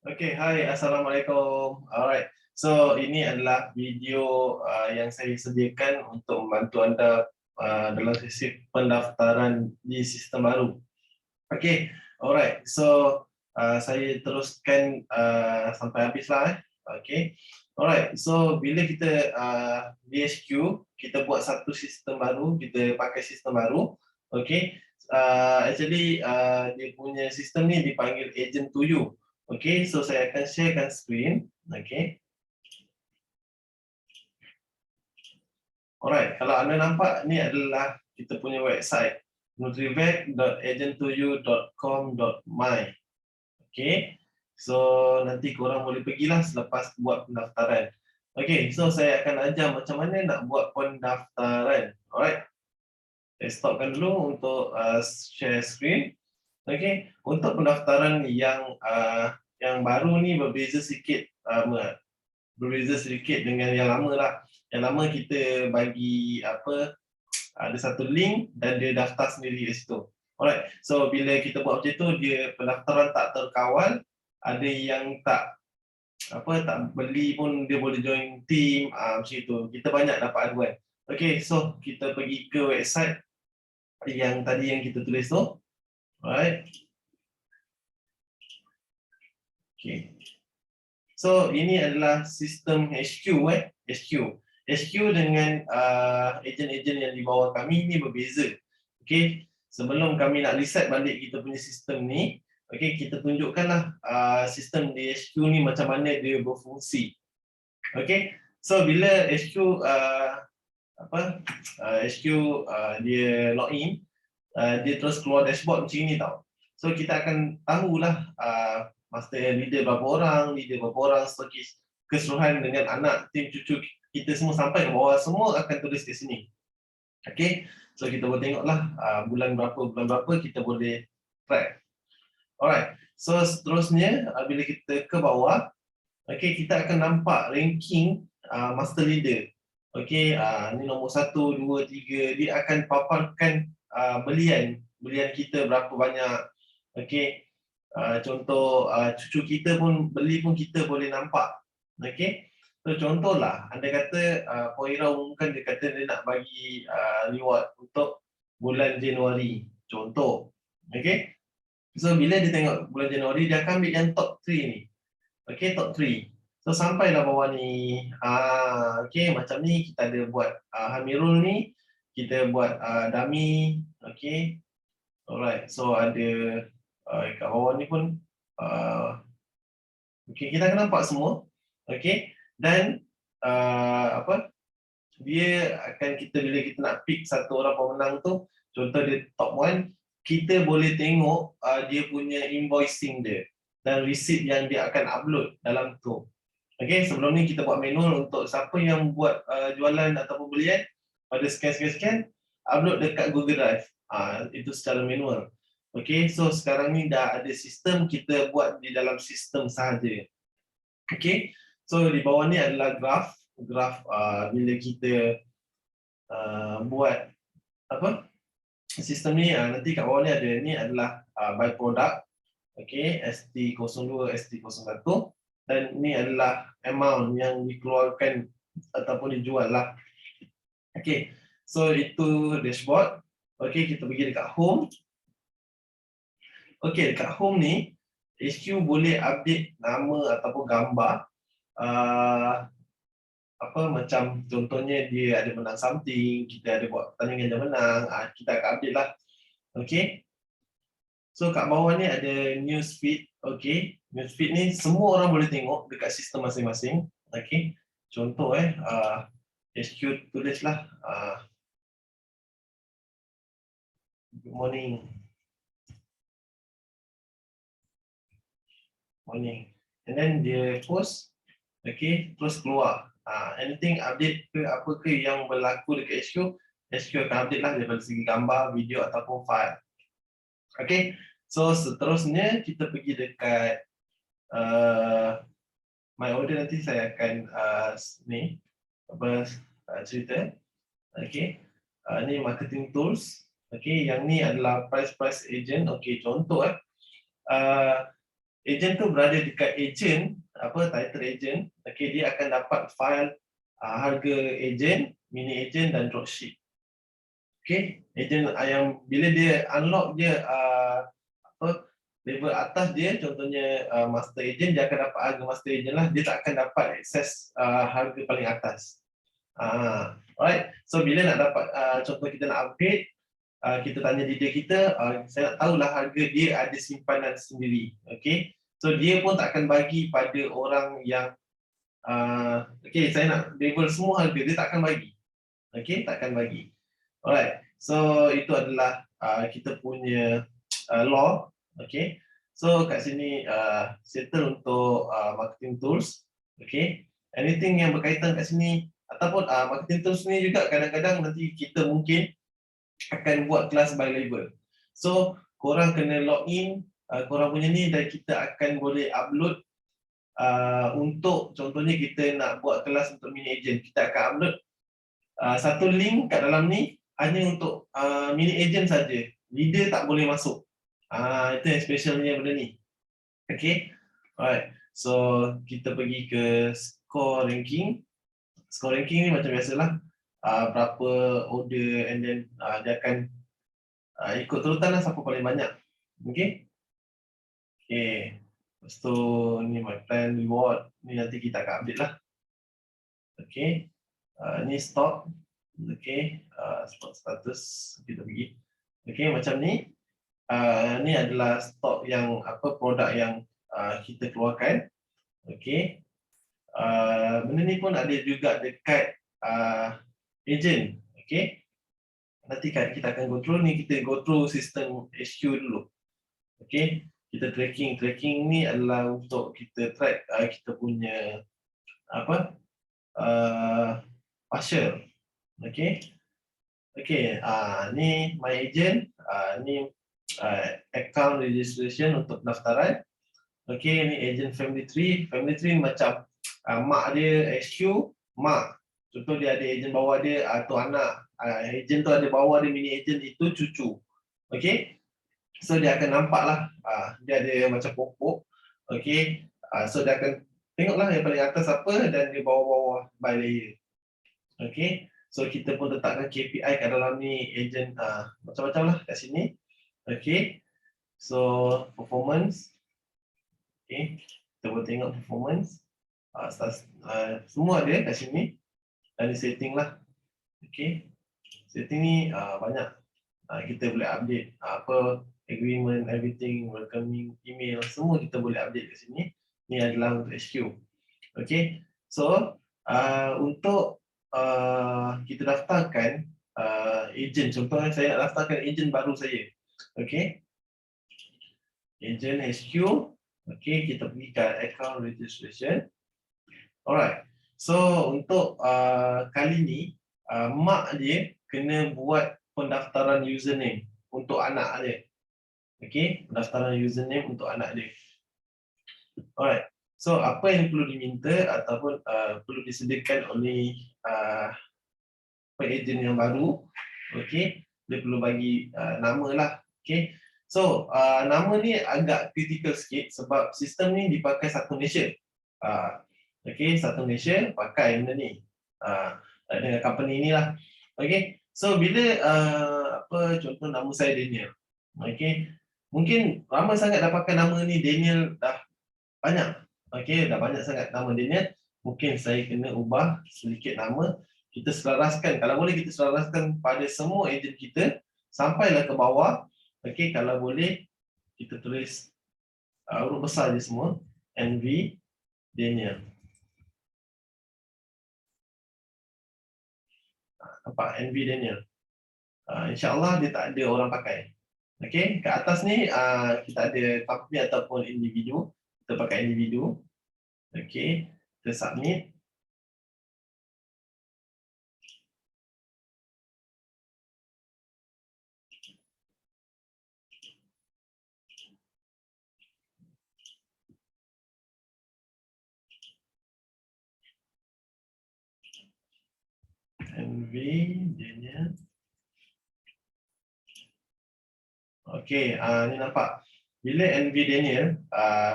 Okay, hai, Assalamualaikum. Alright, so ini adalah video yang saya sediakan untuk membantu anda dalam sesi pendaftaran di sistem baru. Okay, alright, so saya teruskan sampai habis lah. Okay, alright, so bila kita di SQ, kita buat satu sistem baru, kita pakai sistem baru. Okay, actually dia punya sistem ni dipanggil Agent to You. Okay, so saya akan sharekan screen. Okay. Alright, kalau anda nampak ni adalah kita punya website nutrivec.agenttoyou.com.my. Okay, so nanti korang boleh pergilah selepas buat pendaftaran. Okay, so saya akan ajar macam mana nak buat pendaftaran. Alright, saya stopkan dulu untuk share screen. Okay, untuk pendaftaran yang baru ni berbeza sedikit dengan yang lama lah. Yang lama kita bagi ada satu link dan dia daftar sendiri di situ. Alright, so bila kita buat macam tu, dia pendaftaran tak terkawal. Ada yang tak beli pun dia boleh join team macam itu. Kita banyak dapat aduan. Okay, so kita pergi ke website yang tadi yang kita tulis tu. Alright. Okay. So ini adalah sistem HQ HQ dengan ejen-ejen yang di bawah kami ni berbeza. Okay. Sebelum kami nak reset balik kita punya sistem ni, okay, kita tunjukkanlah sistem di HQ ni macam mana dia berfungsi. Okay. So bila HQ dia login, dia terus keluar dashboard macam ni tau. So kita akan tahulah master leader berapa orang, stokis keseluruhan dengan anak, tim, cucu kita semua sampai ke bawah, semua akan tulis di sini. Okay, so kita boleh tengoklah bulan berapa kita boleh track. Alright, so seterusnya bila kita ke bawah, okay, kita akan nampak ranking master leader. Okay, ni nombor 1, 2, 3, dia akan paparkan belian kita berapa banyak. Okay, contoh cucu kita pun beli pun kita boleh nampak. Okay, so contohlah anda kata Poira umumkan dia kata dia nak bagi reward untuk bulan Januari, contoh. Okay, so bila dia tengok bulan Januari, dia akan ambil yang top 3 ni. Okay, top 3. So sampailah bawah ni, okay, macam ni kita ada buat Hamirul ni, kita buat Dami. Okay, alright, so ada kat bawah ni pun okay, kita akan nampak semua. Okay, dan dia akan bila kita nak pick satu orang pemenang tu, contoh dia top 1, kita boleh tengok dia punya invoicing dia dan receipt yang dia akan upload dalam tu. Okay, sebelum ni kita buat manual untuk siapa yang buat jualan ataupun belian, pada scan, upload dekat Google Drive. Itu secara manual. Okay, so sekarang ni dah ada sistem, kita buat di dalam sistem sahaja. Okay, so di bawah ni adalah graf bila kita buat sistem ni, nanti kat bawah ni ada, ni adalah by product. Okay, ST02, ST01, dan ni adalah amount yang dikeluarkan ataupun dijual lah. Okay, so itu dashboard. Okay, kita pergi dekat home. Okay, dekat home ni HQ boleh update nama ataupun gambar macam contohnya dia ada menang something, kita ada buat pertandingan dia menang, kita akan update lah. Okay, so kat bawah ni ada newsfeed. Okay, newsfeed ni semua orang boleh tengok dekat sistem masing-masing. Okay, contoh HQ tulislah good morning, and then dia post. Okay, terus keluar anything update ke apa ke yang berlaku dekat HQ akan update lah daripada segi gambar, video ataupun file. Okay, so seterusnya kita pergi dekat my order. Nanti saya akan cerita. Okay, ni marketing tools. Okay, yang ni adalah price agent. Okay, contoh Agent tu berada dekat agent, title agent, okey, dia akan dapat file harga agent, mini agent dan dropship. Okey, agent yang bila dia unlock dia level atas dia, contohnya master agent, dia akan dapat harga master agent lah, dia tak akan dapat akses harga paling atas. Alright, so bila nak dapat contoh kita nak upgrade, kita tanya leader kita, saya nak tahulah harga dia ada simpanan sendiri. Okey, so dia pun tak akan bagi pada orang yang okey, saya nak label semua harga, dia tak akan bagi. Okey, tak akan bagi. Alright, so itu adalah kita punya law. Okey, so kat sini settle untuk marketing tools. Okey, anything yang berkaitan kat sini ataupun marketing tools ni juga kadang-kadang nanti kita mungkin akan buat kelas by label. So korang kena login korang punya ni dan kita akan boleh upload untuk contohnya kita nak buat kelas untuk mini agent, kita akan upload satu link kat dalam ni hanya untuk mini agent saja. Leader tak boleh masuk. Itu yang specialnya benda ni. Okay, alright. So kita pergi ke score ranking. Score ranking ni macam biasalah, berapa order and then dia akan ikut turutan lah siapa paling banyak. Okay. Okay. Lepas tu ni my plan reward. Ni nanti kita akan update lah. Okay. Ni stock. Okay. Stock status. Kita pergi. Okay, macam ni. Ni adalah stok yang produk yang kita keluarkan. Okay. Benda ni pun ada juga dekat agent. Okay. Nanti kan kita akan go through ni, kita go through sistem HQ dulu. Okay. Kita tracking ni adalah untuk kita track kita punya partial. Okay. Okay. Ni my agent. Ni account registration untuk pendaftaran. Okay, ni agent family tree. Family tree macam mak dia HQ, mak. Contoh dia ada agent bawah dia atau anak. Agent tu ada bawah dia mini agent, itu cucu. Okay. So dia akan nampak lah, dia ada macam pokok. Okay. So dia akan tengoklah yang paling atas apa dan di bawah-bawah by layer. Okay. So kita pun letakkan KPI kat dalam ni agent macam-macam lah kat sini. Okay, so performance. Okay, kita boleh tengok performance. Semua ada kat sini. Dan di setting lah. Okay, setting ni banyak. Kita boleh update agreement, everything, welcoming, email, semua kita boleh update kat sini. Ni adalah untuk HQ. Okay, so untuk kita daftarkan agent. Contohnya saya nak daftarkan agent baru saya. Okay, agent HQ. Okay, kita pergi ke account registration. Alright, so untuk kali ni mak dia kena buat pendaftaran username untuk anak dia. Okay, pendaftaran username untuk anak dia. Alright, so apa yang perlu diminta ataupun perlu disediakan oleh agent yang baru. Okay, dia perlu bagi nama lah. Okay, so nama ni agak kritikal sikit sebab sistem ni dipakai satu Malaysia. Okay, satu Malaysia pakai benda ni dengan company ni lah. Okay, so bila contoh nama saya Daniel. Okay, mungkin ramai sangat dah pakai nama ni Daniel dah banyak. Okay, dah banyak sangat nama Daniel. Mungkin saya kena ubah sedikit nama. Kita selaraskan, kalau boleh kita selaraskan pada semua agent kita sampailah ke bawah. Okey, kalau boleh kita tulis huruf besar je semua, NV Daniel. Nampak NV Daniel. InsyaAllah dia tak ada orang pakai. Okey, kat atas ni kita ada company ataupun individu. Kita pakai individu. Okey, kita submit. NV Daniel. Okey, ni nampak. bila NV Daniel,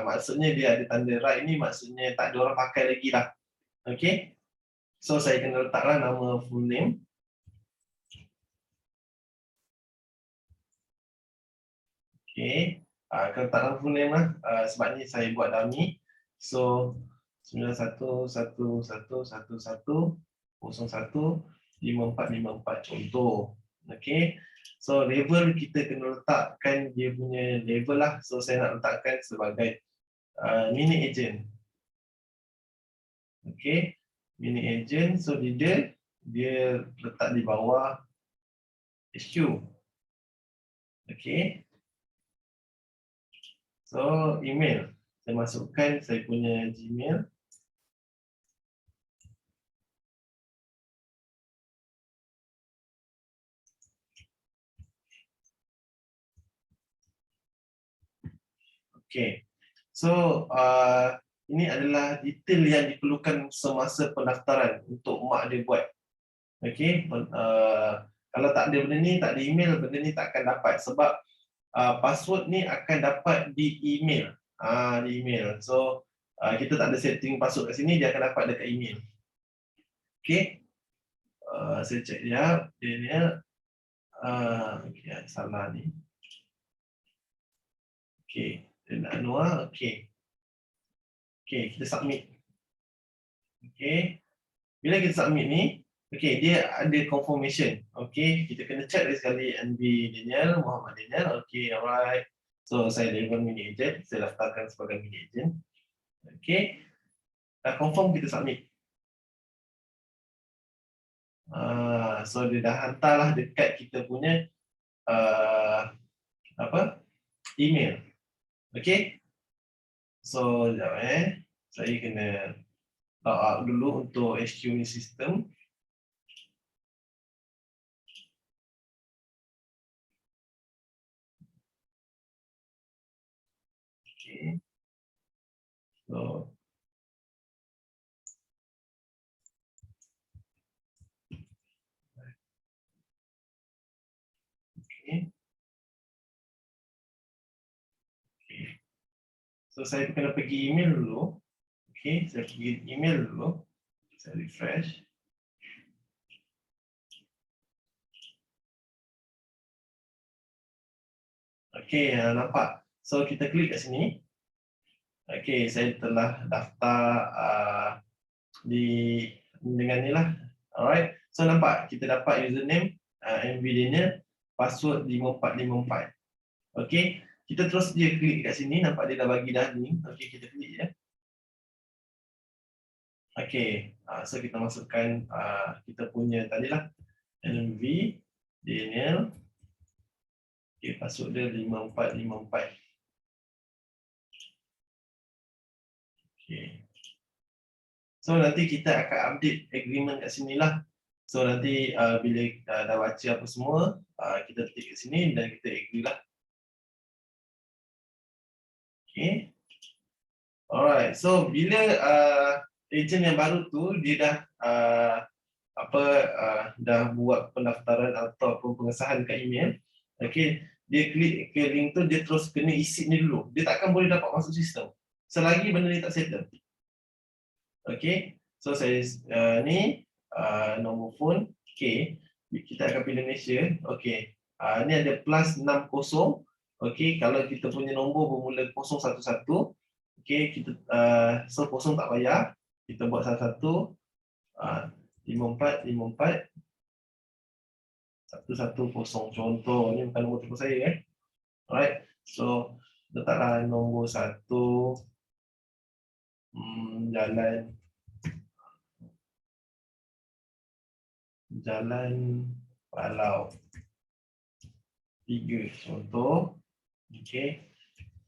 maksudnya dia ada tanda right ni, maksudnya tak ada orang pakai lagi lah. Okay, so saya kena letaklah nama full name. Okay, kalau tak nama full name lah, sebab ni saya buat dummy. So 911111015454 contoh. Okay, so label kita kena letakkan dia punya label lah. So saya nak letakkan sebagai mini agent. Okay, mini agent. So dia letak di bawah HQ. Okay, so email saya masukkan saya punya Gmail. Okay, so ini adalah detail yang diperlukan semasa pendaftaran untuk mak dia buat. Okay, kalau tak ada benda ni, tak ada email, benda ni tak akan dapat sebab password ni akan dapat di email. Di email. So kita tak ada setting password kat sini, dia akan dapat dekat email. Okay, saya check dia, okay, salah ni. Okay, dia nak Anwar, okay. Okay, kita submit. Okay, bila kita submit ni, okay, dia ada confirmation. Okay, kita kena check lagi sekali NB Daniel, Muhammad Daniel. Okay, alright. So saya label mini agent, saya daftarkan sebagai mini agent. Okay, dah confirm, kita submit. So dia dah hantarlah dekat kita punya email. Okay, so sekejap saya kena log out dulu untuk HQ ni sistem. Okay, so okay. So saya kena pergi email dulu. Okay, saya pergi email dulu. Saya refresh. Okay, nampak. So kita klik kat sini. Okay, saya telah daftar dengan ni lah. Alright. So nampak kita dapat username MV Daniel, password 5454. Okay, kita terus dia klik kat sini, nampak dia dah bagi dah ni. Okay, kita klik je. Okay, so kita masukkan kita punya tadilah MV Daniel. Okay, password dia 5454. Okay. So nanti kita akan update agreement kat sini lah. So nanti bila dah baca apa semua, kita ketik kat sini dan kita agree lah. Okay. Alright. So bila agent yang baru tu dia dah dah buat pendaftaran ataupun pengesahan kat email. Okay. Dia klik ke link tu, dia terus kena isi ni dulu. Dia takkan boleh dapat masuk sistem selagi benda ni tak settle. Okay, so saya ni nombor phone. Okay, kita akan pilih Malaysia. Okay, ni ada plus 60. Okay, kalau kita punya nombor bermula 011. Okay, kita so kosong tak payah. Kita buat 11 5454 110. Contoh ni bukan nombor telefon saya. Alright, so letaklah nombor 1 Jalan Palau 3 contoh. Okey,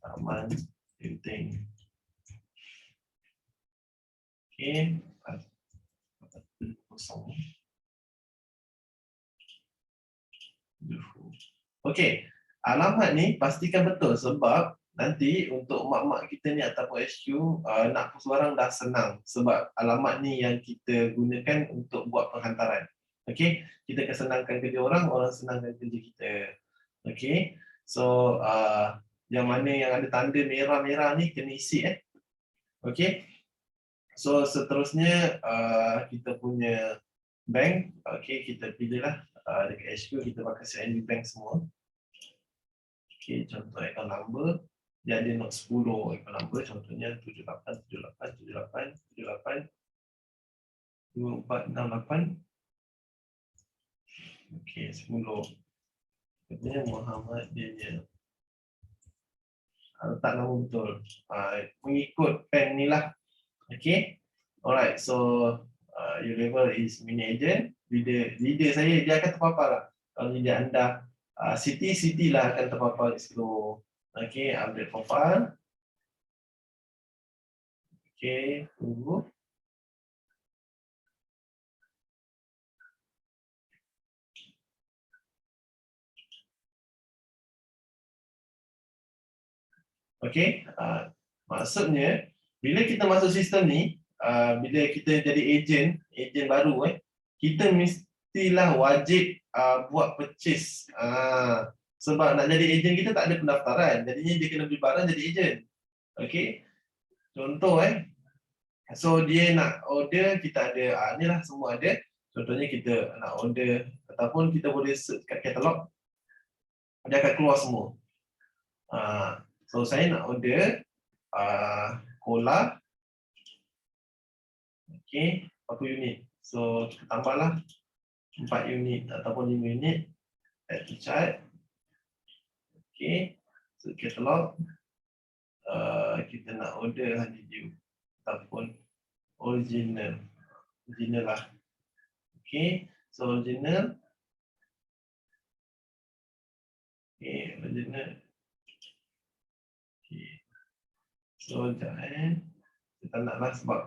Taman Genting. Okey, kosong. Okey, alamat ni pastikan betul sebab nanti untuk mak-mak kita ni ataupun HQ nak post barang dah senang sebab alamat ni yang kita gunakan untuk buat penghantaran. Okey, kita akan senangkan kerja orang, orang senangkan kerja kita. Okey, so yang mana yang ada tanda merah-merah ni kena isi okey. So seterusnya kita punya bank, okey, kita pilihlah dekat HQ kita pakai CIMB Bank semua. Okey, contoh account number dia ada note 10 account number, contohnya 787878782468. Okey, 10. Contohnya Muhammad Daniel. Letak nama betul. Mengikut pen ni lah. Okay. Alright. So your level is mini agent. Leader saya dia akan terpapar lah. Kalau leader anda Siti lah akan terpapar di situ. Okay. Update profile. Okay. Tunggu. Okay. Maksudnya bila kita masuk sistem ni, bila kita jadi ejen baru kita mestilah wajib buat purchase. Sebab nak jadi ejen kita tak ada pendaftaran. Jadinya dia kena beli barang jadi ejen. Okey. Contoh so dia nak order, kita ada ni lah semua ada. Contohnya kita nak order ataupun kita boleh search kat katalog. Dia akan keluar semua. So saya nak order cola. Okey, berapa unit? So kita tambahlah 4 unit ataupun 5 unit. Add to chart. Okey, so katalog. Kita nak order honeydew ataupun original lah. Okey, so original. Okey, original. Okey, so sekejap kita naklah sebab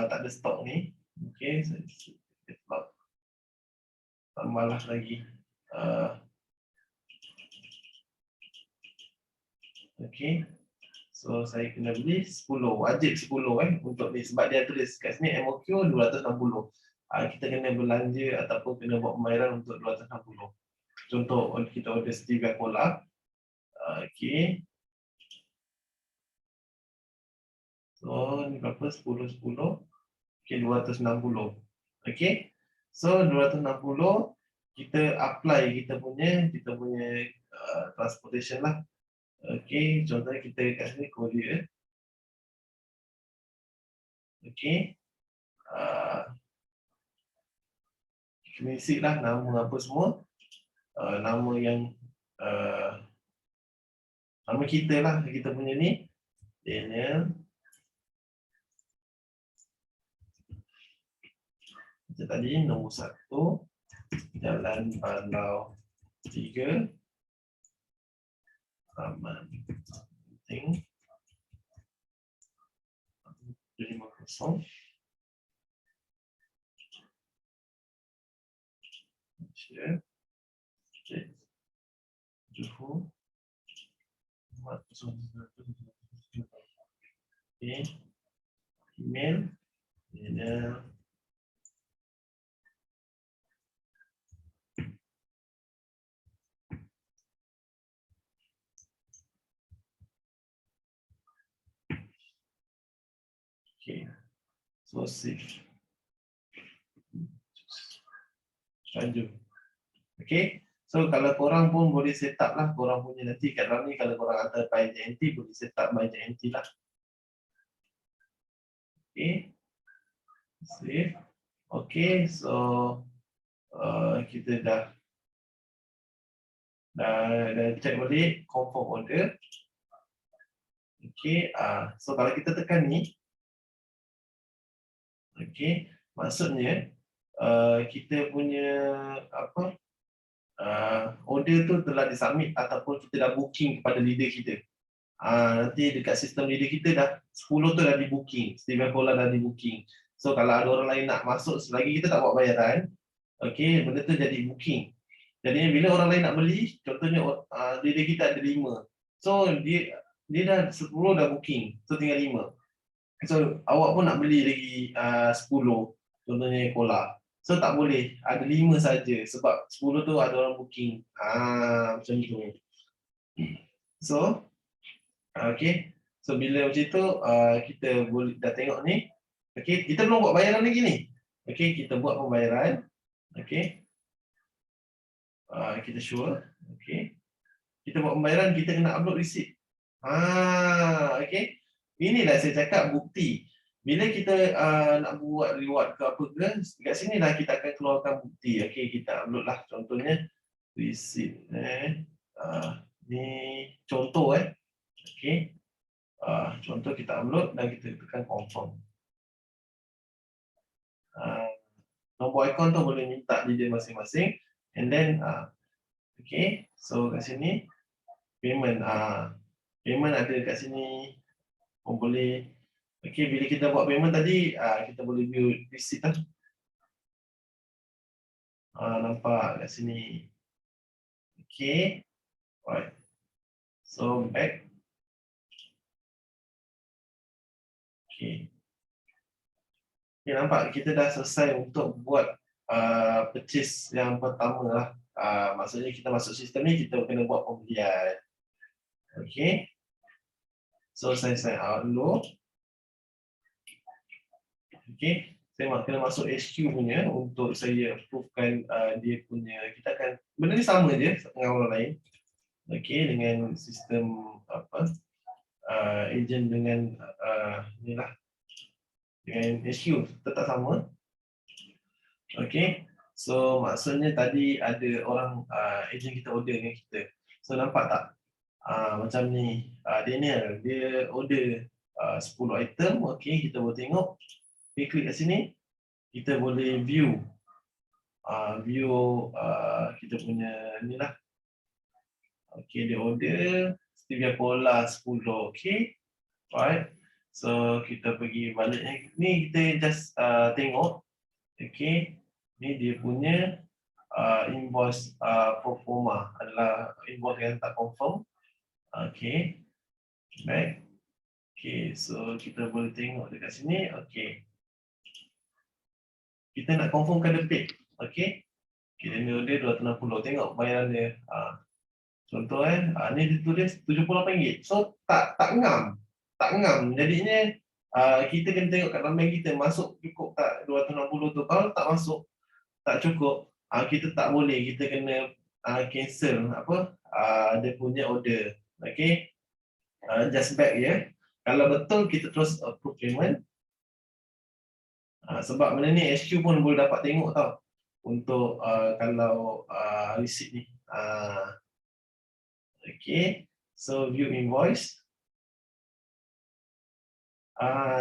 tak ada stok ni. Okey, so kita tambahlah lagi. Okey. So saya kena beli 10, wajib 10 untuk ni sebab dia tulis kat sini MOQ 260. Kita kena belanja ataupun kena buat pembayaran untuk 260. Contoh kita order Stevia Cola. Okey. So ni berapa? 10. Okey, 260. Okey. So 260 kita apply kita punya transportation lah. Okey, contohnya kita kat sini courier. Okey. Kita isi lah nama apa semua. Nama yang nama kita lah, kita punya ni Daniel. Kita tadi nombor 1 Jalan Balau 3 Taman Penting 50 Share Johor email Daniel. Okay, so save. Lanjut. Okay, so kalau korang pun boleh set up lah, korang punya nanti kat dalam ni kalau korang hantar by JNT boleh set up by JNT lah. Okay, save. Okay, so kita dah check balik confirm order. Okay, so kalau kita tekan ni, okay, maksudnya kita punya apa order tu telah disubmit ataupun kita dah booking kepada leader kita. Nanti dekat sistem leader kita dah 10 tu dah di booking, Stevia Cola dah di booking. So kalau ada orang lain nak masuk selagi kita tak buat bayaran, okay, benda tu jadi booking. Jadi bila orang lain nak beli, contohnya leader kita ada 5. So dia dah 10 dah booking, so tinggal 5. So awak pun nak beli lagi 10, contohnya cola. So tak boleh, ada 5 saja sebab 10 tu ada orang booking. Macam tu. So Okey. So bila macam tu kita boleh dah tengok ni. Okey, kita belum buat bayaran lagi ni. Okey, kita buat pembayaran. Okey. Kita sure. Okey. Kita buat pembayaran, kita kena upload receipt. Okey. Inilah saya cakap bukti. Bila kita nak buat reward ke apa ke, dekat sini lah kita akan keluarkan bukti. Okey, kita upload lah contohnya receipt ni contoh okey. Contoh kita upload dan kita tekan confirm. Nombor akaun tu boleh minta di dia masing-masing, and then okey, so kat sini payment payment ada kat sini pun boleh. Okey, bila kita buat payment tadi kita boleh view receipt lah. Nampak kat sini. Okey, alright, so back. Okey. Okay, nampak kita dah selesai untuk buat purchase yang pertama lah. Maksudnya kita masuk sistem ni, kita kena buat pembelian. Okay. So saya sign out dulu. Okay. Saya kena masuk HQ punya untuk saya approvekan dia punya. Kita akan, benda ni sama je dengan orang lain. Okay, dengan sistem apa, agent dengan ni lah, dengan HQ tetap sama. Okay, so maksudnya tadi ada orang agent kita order dengan kita. So nampak tak? Macam ni, Daniel, dia order 10 item. Okay, kita boleh tengok. Kita klik kat sini, kita boleh view. Kita punya ni lah. Okay, dia order stevia cola 10. Okay, alright. So kita pergi balik. Ni kita just tengok. Okay. Ni dia punya invoice pro forma adalah invoice yang tak confirm. Okay, back. Okay, so kita boleh tengok dekat sini. Okay, kita nak confirmkan the pay. Okay, kita ni order 260. Tengok bayaran dia. Contoh ni dia tulis RM78. So tak ngam. Tak ngam. Jadinya kita kena tengok kat dalam bank kita masuk cukup tak 260 tu. Kalau tak masuk, tak cukup, kita tak boleh, kita kena cancel apa dia punya order. Okay, just back ya. Kalau betul kita terus approve payment. Sebab benda ni HQ pun boleh dapat tengok tau untuk kalau receipt ni. Okay, so view invoice.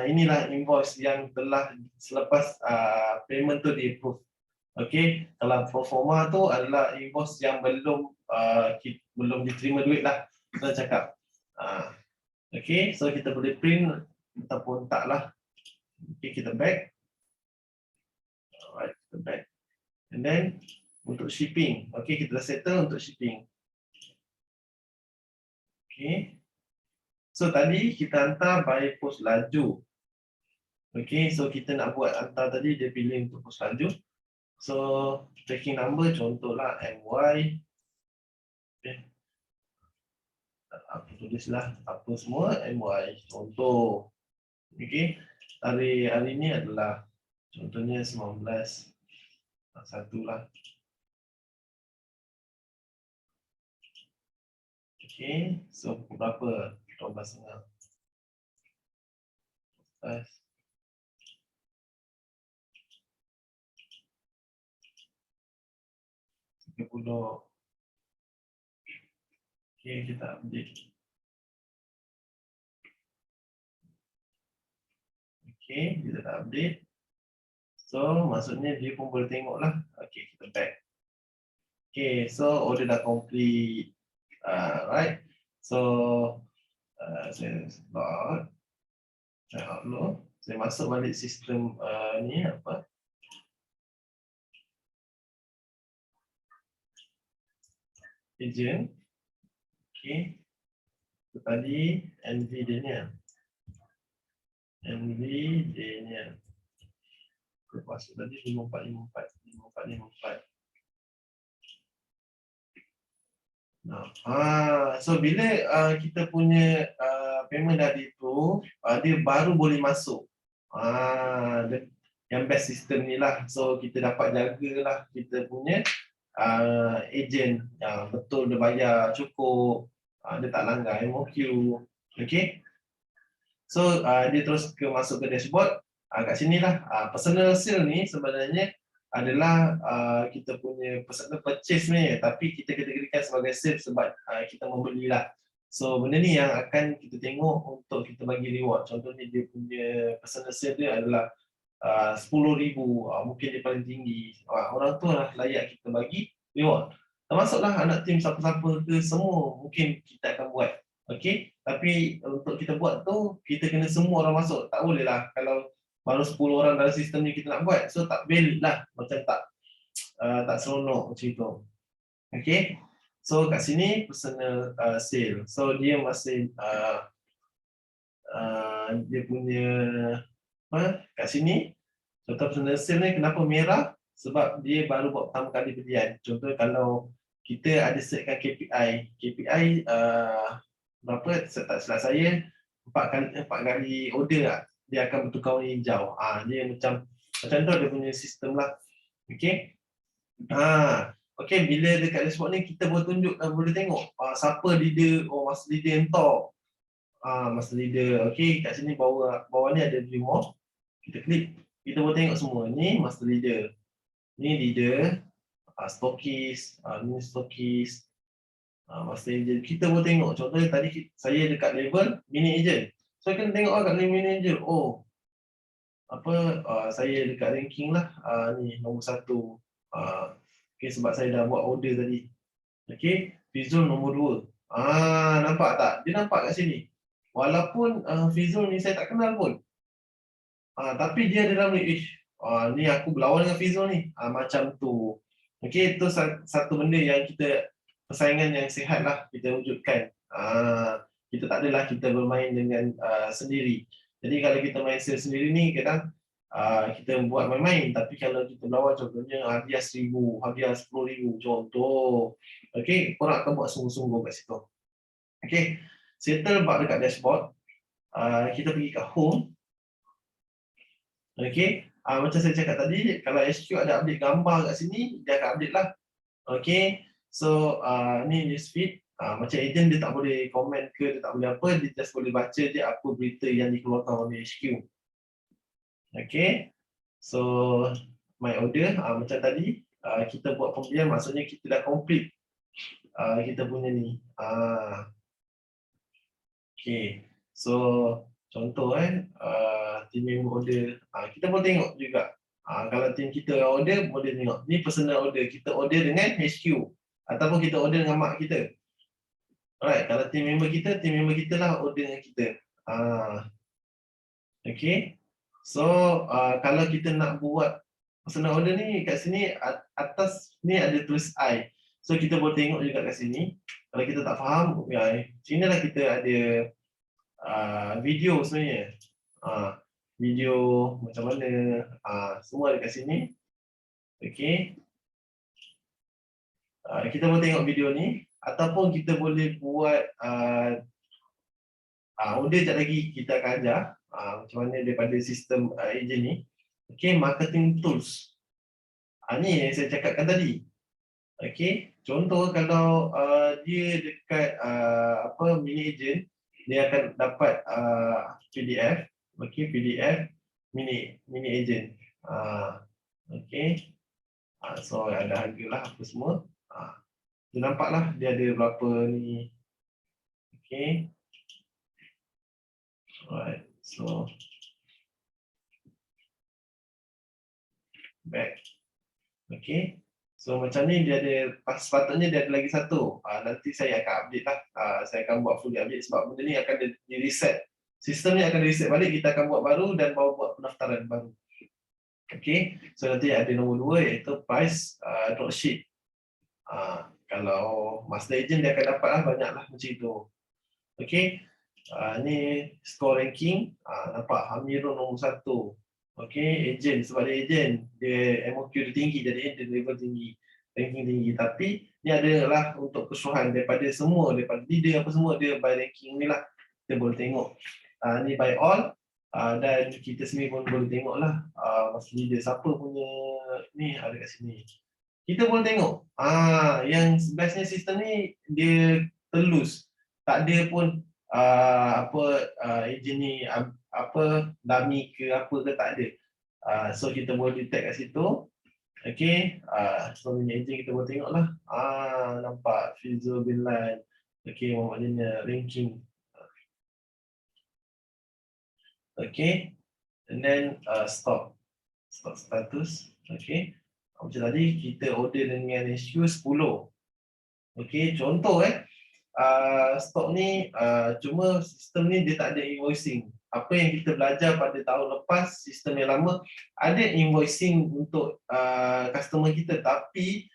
Inilah invoice yang telah selepas payment tu di approve. Okey, kalau pro forma tu adalah invoice yang belum diterima duit lah, kita cakap. Okey, so kita boleh print ataupun tak lah. Okey, kita back. Alright, kita back. And then untuk shipping, okey, kita dah settle untuk shipping. Okey, so tadi kita hantar by post laju. Okey, so kita nak buat hantar tadi, dia pilih untuk post laju. So tracking number contohlah MY. Okay. Aku tulislah apa semua MY contoh. Okey. Hari ini adalah contohnya 19/1 lah. Okey, so berapa? 12.5. 30. Okey, kita update. Okey, kita dah update. So, maksudnya dia pun boleh tengok lah. Okey, kita back. Okey, so order dah complete. Right. So, saya log out. Saya out dulu. Saya masuk balik sistem ni apa? Agent. Okey. Tadi NV Daniel. NV Daniel. Masuk tadi 5454. 5454. So bila kita punya payment dah di-approve, dia baru boleh masuk. Yang best sistem ni lah. So kita dapat jagalah kita punya agent yang betul dia bayar cukup, dia tak langgar MOQ. Okay. So dia terus masuk ke dashboard. Kat sini lah personal sale ni sebenarnya adalah kita punya personal purchase ni, tapi kita kategorikan sebagai sale sebab kita membelilah. So benda ni yang akan kita tengok untuk kita bagi reward. Contohnya dia punya personal sale dia adalah 10,000, mungkin dia paling tinggi. Orang tu lah layak kita bagi reward. Termasuklah anak tim siapa-siapa ke semua mungkin kita akan buat. Okey, tapi untuk kita buat tu kita kena semua orang masuk. Tak boleh lah kalau baru 10 orang dalam sistem ni kita nak buat. So tak valid lah, macam tak seronok macam itu. Okey. So kat sini personal sale. So dia masih dia punya kat sini contoh personal sale ni kenapa merah? Sebab dia baru buat pertama kali belian. Contoh kalau kita ada setkan KPI berapa, tak silap saya 4 kali order lah, dia akan bertukar warna hijau. Dia macam tu dia punya sistem lah. Okey. Okey, bila dekat dashboard ni kita boleh tunjuk, boleh tengok siapa leader. Master leader yang top. Master leader. Okey, kat sini bawah ni ada view more. Kita klik, kita boleh tengok semua. Ni master leader. Ni leader, stokis, ni stokis, master agent. Kita boleh tengok. Contohnya tadi saya dekat level mini agent. So kita tengok kat level mini agent. Saya dekat ranking lah. Ni nombor 1. Okay, sebab saya dah buat order tadi. Okay, Fizul nombor 2. Nampak tak? Dia nampak kat sini. Walaupun Fizul ni saya tak kenal pun. Tapi dia ada dalam ni. Ni aku berlawan dengan Fizul ni. Macam tu. Okay, itu satu benda yang kita, persaingan yang sihat lah kita wujudkan. Kita tak adalah kita bermain dengan sendiri. Jadi kalau kita main sendiri ni kadang kita buat main-main, tapi kalau kita berlawan contohnya hadiah 1,000, hadiah 10,000 contoh. Okey, korang akan buat sungguh-sungguh kat situ. Okey, settle bug dekat dashboard. Kita pergi kat home. Okey, macam saya cakap tadi, kalau HQ ada update gambar kat sini, dia akan update lah. Okey, so ni newsfeed. Macam agent dia tak boleh komen ke, dia tak boleh apa, dia just boleh baca je apa berita yang dikeluarkan oleh HQ. Okay, so my order macam tadi kita buat pembelian, maksudnya kita dah complete kita punya ni. Okay, so contoh team member order, kita boleh tengok juga. Kalau team kita order, boleh tengok ni personal order, kita order dengan HQ ataupun kita order dengan mak kita. Alright, kalau team member kita lah order dengan kita. Okay. So kalau kita nak buat personal order ni, kat sini atas ni ada tulis I. So kita boleh tengok juga kat sini. Kalau kita tak faham, sini lah kita ada video sebenarnya. Video macam mana, semua ada kat sini. Okay. Kita boleh tengok video ni, ataupun kita boleh buat order sekejap lagi kita akan ajar macam mana daripada sistem agent ni. Okay, marketing tools. Ni yang saya cakapkan tadi. Okay, contoh kalau dia dekat mini agent, dia akan dapat PDF. Okay, PDF mini agent. Okay, so ada harga lah apa semua. Dia nampaklah dia ada berapa ni. Okay. Alright, so back. Okay, so macam ni dia ada, sepatutnya dia ada lagi satu. Nanti saya akan update lah. Saya akan buat fully update sebab benda ni akan di reset. Sistem ni akan di reset balik, kita akan buat baru dan baru buat pendaftaran baru. Okay, so nanti ada nombor 2 iaitu price dropship. Kalau master agent dia akan dapat lah banyak lah macam itu. Okay, ni score ranking. Nampak Amirul nombor 1. Okay, agent, sebab dia agent, dia MOQ dia tinggi, jadi dia level tinggi. ranking tinggi. Tapi ni adalah untuk keseluruhan daripada semua, daripada leader apa semua, dia by ranking ni lah. Kita boleh tengok. Ni by all. Dan kita sendiri pun boleh tengok lah masa leader siapa punya ni ada kat sini. Kita boleh tengok yang bestnya sistem ni dia telus, tak ada pun agent ni apa dummy ke apa ke, tak ada. So kita boleh detect kat situ. Okey, so punya agent kita boleh tengok lah. Nampak Fizzle bin Line. Okey, maknanya ranking. Okay, and then stock status. Okay, macam tadi kita order dengan SKU 10. Okay, contoh stok ni cuma sistem ni dia tak ada invoicing. Apa yang kita belajar pada tahun lepas, sistem yang lama ada invoicing untuk customer kita, tapi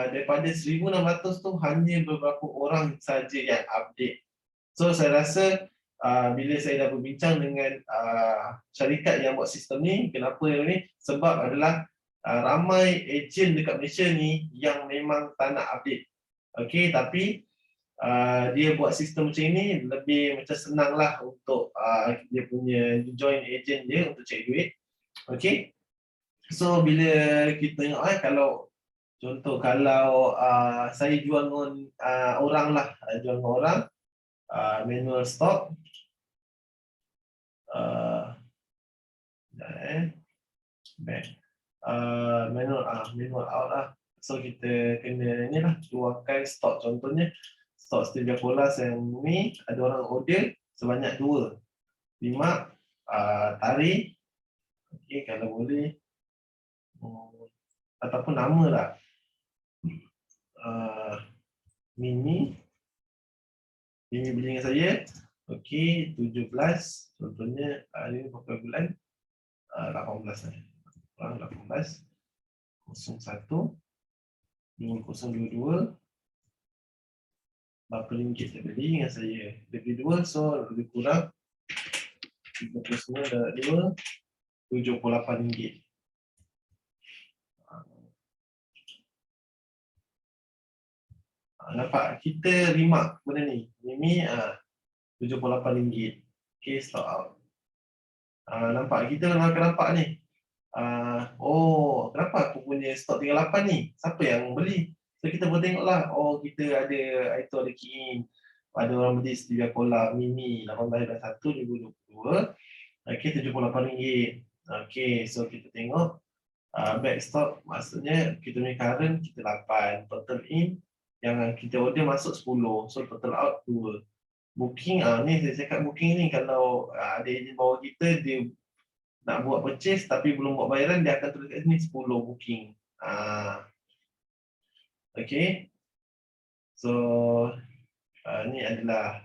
daripada 1,600 tu hanya beberapa orang saja yang update. So saya rasa bila saya dah berbincang dengan syarikat yang buat sistem ni, kenapa ni? Sebab adalah ramai ejen dekat Malaysia ni yang memang tak nak update. Okey, tapi dia buat sistem macam ni lebih macam senang lah untuk dia punya join ejen dia untuk cek duit. Okey, so bila kita tengok kalau contoh kalau saya jual dengan orang lah, jual dengan orang, manual stock, manual out lah. So kita kena ni lah, keluarkan stok. Contohnya stok Stevia Cola yang ni ada orang order sebanyak 2, 5, tarik. Okey, kalau boleh ataupun nama lah, Mimi beli dengan saya. Okey, 17 contohnya, ini berapa bulan? 18 18 01 2022. Berapa ringgit dia beli dengan saya? Dia beli 2, so lebih kurang 39 darab 2, RM78. Nampak? Kita remark benda ni. Ini RM78. Okay, stop out. Nampak? Kita akan nampak ni. Oh, kenapa aku punya stok tinggal 8 ni? Siapa yang beli? So kita boleh tengoklah. Oh, kita ada itu, ada key in. Ada orang beli Stevia Cola Mini 18/1/2022. Okay, RM78. Okay, so kita tengok back stock, maksudnya kita punya current kita 8, total in yang kita order masuk 10, so total out 2. Booking, ni saya cakap booking ni kalau ada ejen bawah kita, dia nak buat purchase tapi belum buat bayaran, dia akan tulis kat sini 10 booking. Okay, so ni adalah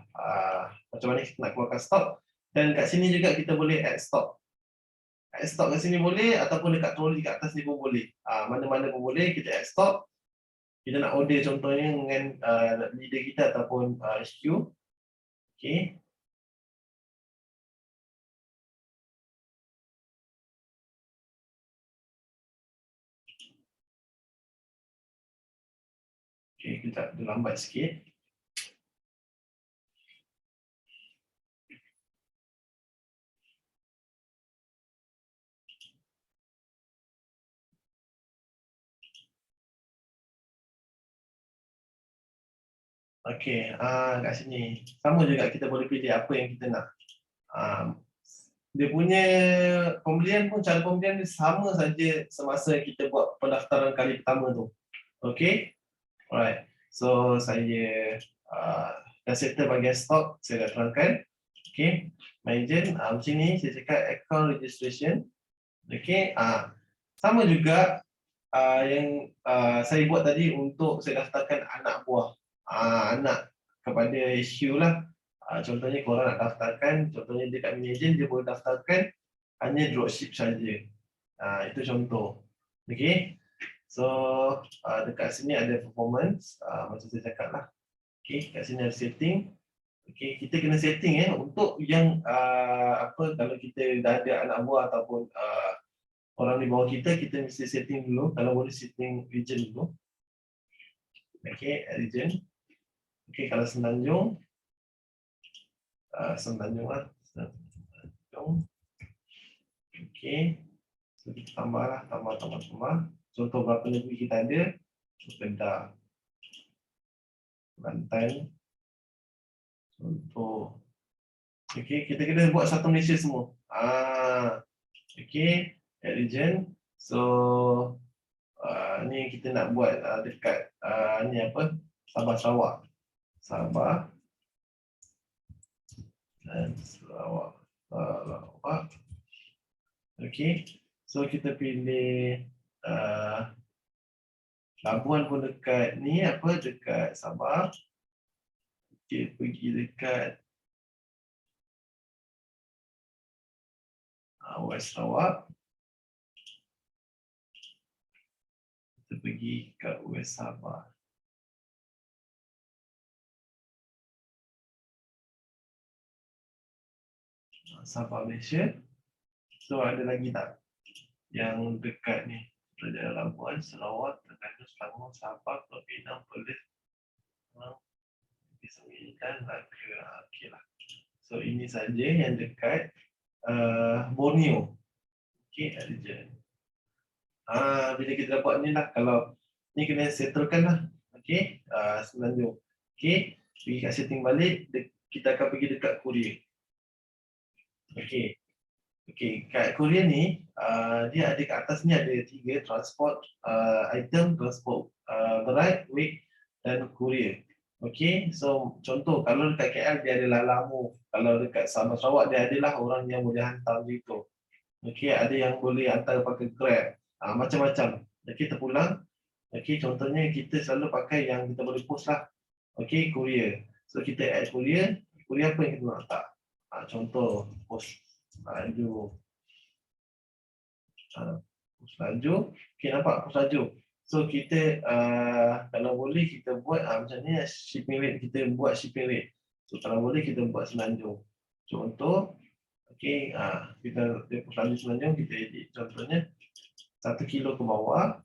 macam mana kita nak keluarkan stok. Dan kat sini juga kita boleh add stock. Add stock kat sini boleh, ataupun dekat troli kat atas ni pun boleh. Mana-mana pun boleh, kita add stock. Kita nak order contohnya dengan leader kita ataupun HQ. Okay. Okay, kita lambat sikit. Okay, kat sini sama juga kita boleh pilih apa yang kita nak. Dia punya pembelian pun, cara pembelian dia sama saja semasa kita buat pendaftaran kali pertama tu. Okay, alright. So saya dah settle bahagian stok, saya dah terangkan. Okay, my agent macam ni saya cakap account registration. Okay, sama juga yang saya buat tadi untuk saya daftarkan anak buah. Anak kepada HQ lah. Contohnya korang nak daftarkan, contohnya dekat mini agent dia boleh daftarkan hanya dropship saja. Itu contoh. Okay, so dekat sini ada performance, macam saya cakap lah. Okay, kat sini ada setting. Okay, kita kena setting untuk yang kalau kita dah ada anak buah ataupun orang di bawah kita, kita mesti setting dulu. Kalau boleh setting region dulu. Okey, region. Okey, kalau Semenanjung, Semenanjung lah. Semenanjung. Okey. So, kita tambah. Contoh berapa negeri kita ada. Kedah, Kelantan. Contoh. Okey, kita kena buat satu Malaysia semua. Okey, region. So, ni kita nak buat dekat ni apa? Sabah Sarawak. Sabah dan Sarawak. Okey. So kita pilih Labuan pun dekat ni apa? Dekat Sabah. Okey, pergi dekat West Sarawak. Kita pergi ke West Sabah. Sabah Malaysia. So ada lagi tak yang dekat ni? Raja Labuan, Sarawak, Terengganu, Selangor, Sabah, Pulau Pinang, Perlis, Sembilan, Melaka. Okeylah. So ini saja yang dekat Borneo. Okey, region. Bila kita dapat ni lah, kalau ni kena settlekan lah. Okey, Semenanjung. Okey, pergi kat setting balik, kita akan pergi dekat Korea. Okey. Okey, kat Korea ni, dia ada kat atas ni ada 3 transport item, transport berat, weight dan courier. Okey, so contoh kalau dekat KL dia ada Lalamove, kalau dekat Sabah Sarawak dia adalah orang yang boleh hantar gitu. Okey, ada yang boleh hantar pakai Grab, macam-macam. Okey, terpulang. Okey, contohnya kita selalu pakai yang kita boleh post lah. Okey, courier. So kita add courier, courier apa yang kita nak letak? Contoh post laju. Post laju. Okey, nampak post laju. So kita kalau boleh kita buat macam ni, shipping rate kita buat shipping rate. So kalau boleh kita buat Semenanjung. Contoh, okey, kita post laju Semenanjung, kita edit contohnya 1 kilo ke bawah,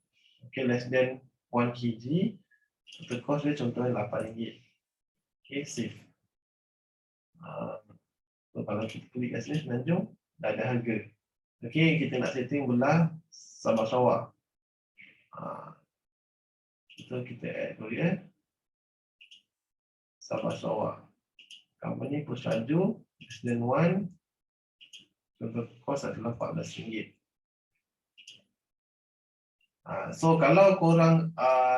okey, less than 1 kg. Total cost dia contohnya RM8. Okey, save. So kalau kita klik kat sini Semenanjung, dah ada harga. Okey, kita nak setting belah Sabah Sarawak. So kita add courier Sabah Sarawak. Company post laju less than 1. Total cost adalah RM14. So kalau korang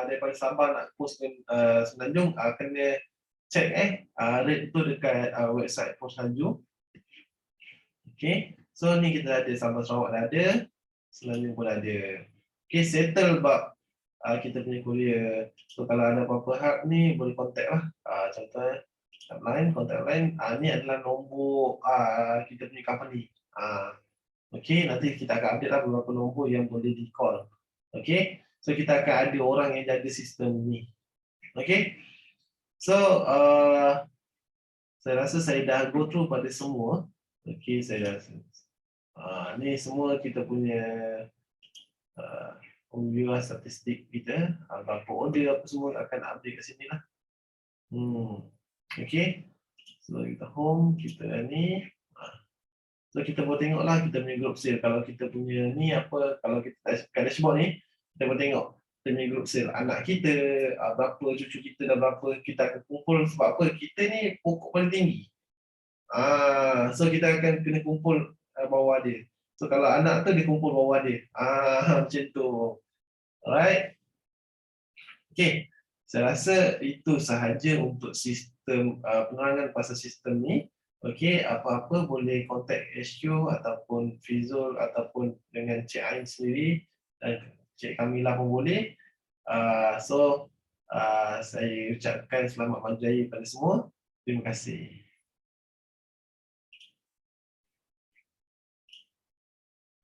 daripada Sabah nak post Semenanjung, kena check rate tu dekat website post laju. Okey, so ni kita ada Sabah Sarawak dah ada, Semenanjung pun ada. Okey, settle bab kita punya courier. So kalau ada apa-apa hal ni boleh contact lah. Contohnya contact line, ni adalah nombor kita punya company. Okey, nanti kita akan update lah beberapa nombor yang boleh di call. Okey, so kita akan ada orang yang jaga sistem ni. Okey, so saya rasa saya dah go through pada semua. Okey, saya rasa ni semua kita punya overview lah, statistik kita, berapa order apa semua akan update kat sini lah. Okey, so kita home, kita ni. So kita boleh tengok lah kita punya group sale. Kalau kita punya ni apa, kalau kita kat dashboard ni, kita boleh tengok kita punya group sale. Anak kita, berapa cucu kita dah berapa, kita akan kumpul sebab apa? Kita ni pokok paling tinggi. So kita akan kena kumpul bawah dia. So kalau anak tu dia kumpul bawah dia. Macam tu. Alright. Okay. Saya rasa itu sahaja untuk sistem penerangan pasal sistem ni. Okey, apa-apa boleh contact HQ ataupun Fizul ataupun dengan Cik Ain sendiri dan Cik Kamilah pun boleh. Saya ucapkan selamat maju jaya kepada semua. Terima kasih.